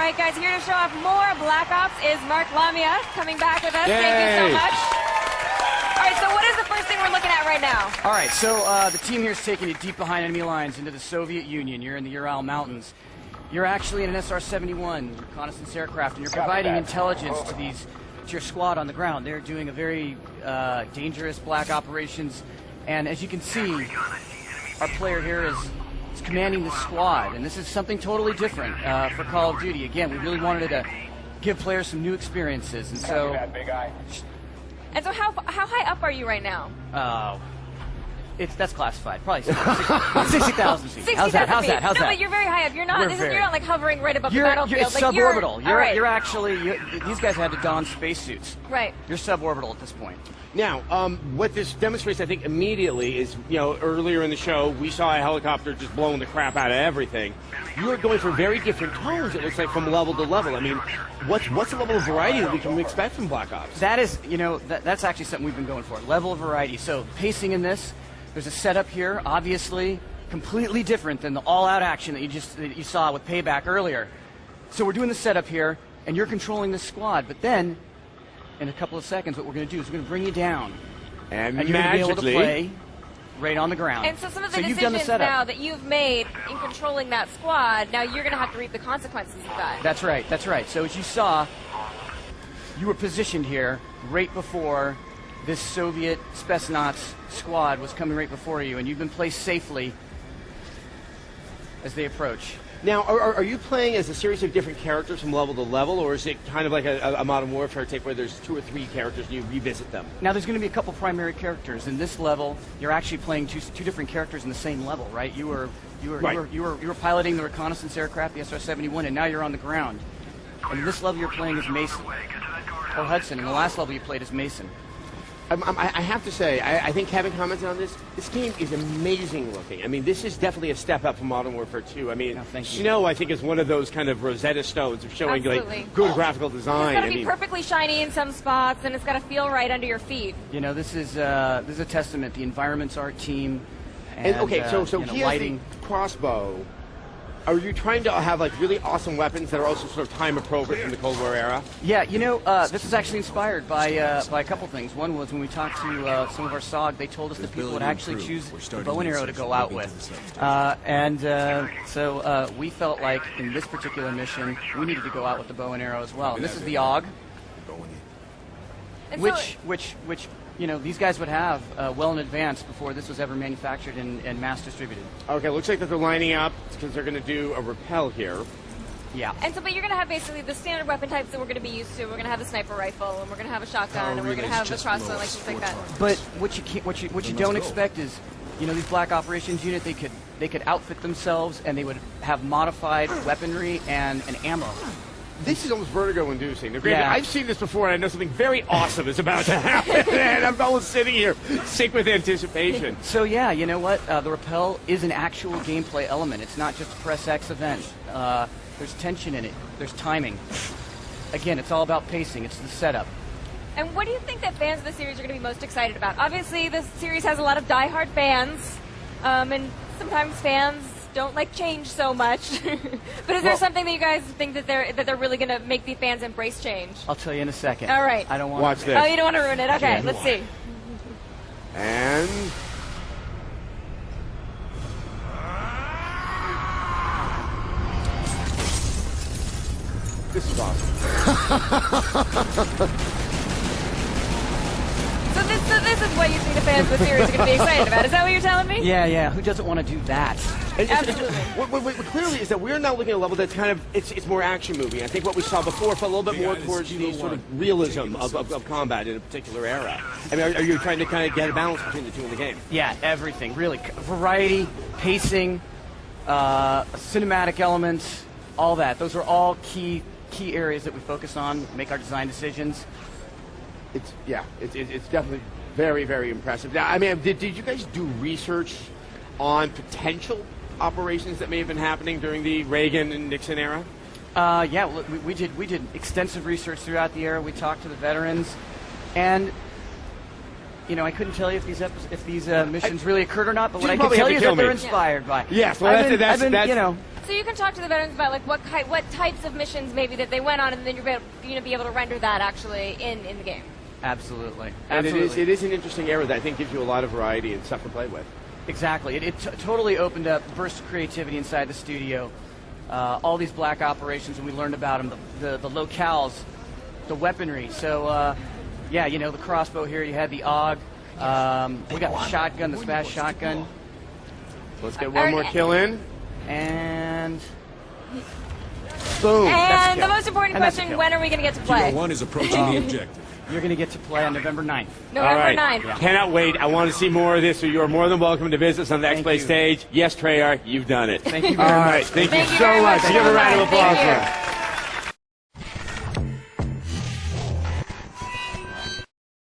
right, guys, here to show off more Black Ops is Mark Lamia coming back with us. Yay. Thank you so much. All right, so what is the first thing we're looking at right now? All right, so the team here is taking you deep behind enemy lines into the Soviet Union. You're in the Ural Mountains. You're actually in an SR-71 reconnaissance aircraft, and you're providing intelligence to your squad on the ground. They're doing a very dangerous black operations, and as you can see, our player here is commanding the squad, and this is something totally different for Call of Duty. Again, we really wanted to give players some new experiences, and so... And so how high up are you right now? That's classified. Probably 60,000 feet. How's that? No, but you're very high up. You're not. You're not like hovering right above the battlefield. It's like, suborbital. You're actually. These guys had to don spacesuits. Right. You're suborbital at this point. Now, what this demonstrates, I think, immediately is, earlier in the show, we saw a helicopter just blowing the crap out of everything. You are going for very different tones, it looks like, from level to level. I mean, what's the level of variety that we can expect from Black Ops? That is, that's actually something we've been going for. Level of variety. So, pacing in this, there's a setup here, obviously, completely different than the all-out action that you saw with Payback earlier. So we're doing the setup here, and you're controlling the squad, but then... in a couple of seconds, what we're going to do is we're going to bring you down. And you're going to be able to play right on the ground. And so some of the decisions now that you've made in controlling that squad, now you're going to have to reap the consequences of that. That's right, that's right. So as you saw, you were positioned here right before this Soviet Spetsnaz squad was coming right before you, and you've been placed safely as they approach. Now, are you playing as a series of different characters from level to level, or is it kind of like a Modern Warfare type where there's 2 or 3 characters and you revisit them? Now, there's going to be a couple primary characters. In this level, you're actually playing two different characters in the same level, right? You were piloting the reconnaissance aircraft, the SR-71, and now you're on the ground. And in this level, you're playing as Mason or Hudson. In the last level, you played as Mason. I have to say, I think Kevin commented on this. This game is amazing looking. I mean, this is definitely a step up from Modern Warfare 2. I mean, Snow, I think, is one of those kind of Rosetta Stones of showing like good graphical design. It's got to be perfectly shiny in some spots, and it's got to feel right under your feet. This is a testament. The environment's art team. And okay, so he has lighting. The crossbow. Are you trying to have like really awesome weapons that are also sort of time appropriate from the Cold War era? Yeah, this is actually inspired by a couple things. One was when we talked to some of our SOG, they told us that people would actually choose the bow and arrow to go out with. So we felt like in this particular mission, we needed to go out with the bow and arrow as well. And this is the AUG, which these guys would have well in advance before this was ever manufactured and mass distributed. Okay, looks like that they're lining up because they're going to do a rappel here. Yeah. And so, but you're going to have basically the standard weapon types that we're going to be used to. We're going to have a sniper rifle, and we're going to have a shotgun, and we're going to have a crossbow, like things like that. But what you don't expect is, these Black Operations unit, they could outfit themselves, and they would have modified weaponry and ammo. This is almost vertigo-inducing. Now, granted, I've seen this before, and I know something very awesome is about to happen, and I'm almost sitting here sick with anticipation. So, yeah, you know what? The rappel is an actual gameplay element. It's not just a press X event. There's tension in it. There's timing. Again, it's all about pacing. It's the setup. And what do you think that fans of the series are going to be most excited about? Obviously, this series has a lot of diehard fans, and sometimes fans don't like change so much. But is there something that you guys think that they're really going to make the fans embrace change? I'll tell you in a second. All right. I don't want Watch to. this. Oh, you don't want to ruin it? Okay, let's see. And this is awesome. So this is what you think the fans of the series are going to be excited about. Is that what you're telling me? Yeah. Who doesn't want to do that? Absolutely. What clearly is that we're now looking at a level that's kind of, it's more action movie. I think what we saw before felt a little bit more towards the sort of realism of combat in a particular era. I mean, are you trying to kind of get a balance between the two in the game? Yeah, everything. Really. Variety, pacing, cinematic elements, all that. Those are all key areas that we focus on, make our design decisions. It's definitely very, very impressive. Now, I mean, did you guys do research on potential operations that may have been happening during the Reagan and Nixon era? Yeah, we did extensive research throughout the era. We talked to the veterans, and I couldn't tell you if these missions really occurred or not. But what I can tell you is that they're inspired by. Yes, well, So you can talk to the veterans about like what types of missions maybe that they went on, and then you're going to be able to render that actually in the game. Absolutely. And Absolutely. it is an interesting era that I think gives you a lot of variety and stuff to play with. Exactly. It totally opened up bursts of creativity inside the studio. All these black operations, and we learned about them, the locales, the weaponry. So, yeah, you know, the crossbow here, you had the AUG. We got the shotgun, the fast shotgun. Let's get one more kill in. And boom. And the most important And that's a question, kill. when are we going to get to Kilo play? 1 is approaching the objective. you're going to get to play on November 9th. November All right. 9th. Cannot wait. I want to see more of this, so you are more than welcome to visit us on the Thank X-Play you. stage. Yes, Treyarch, you've done it. Thank you very All much. right. Thank you Thank you so very much. much. Give a round of Thank applause you. for him.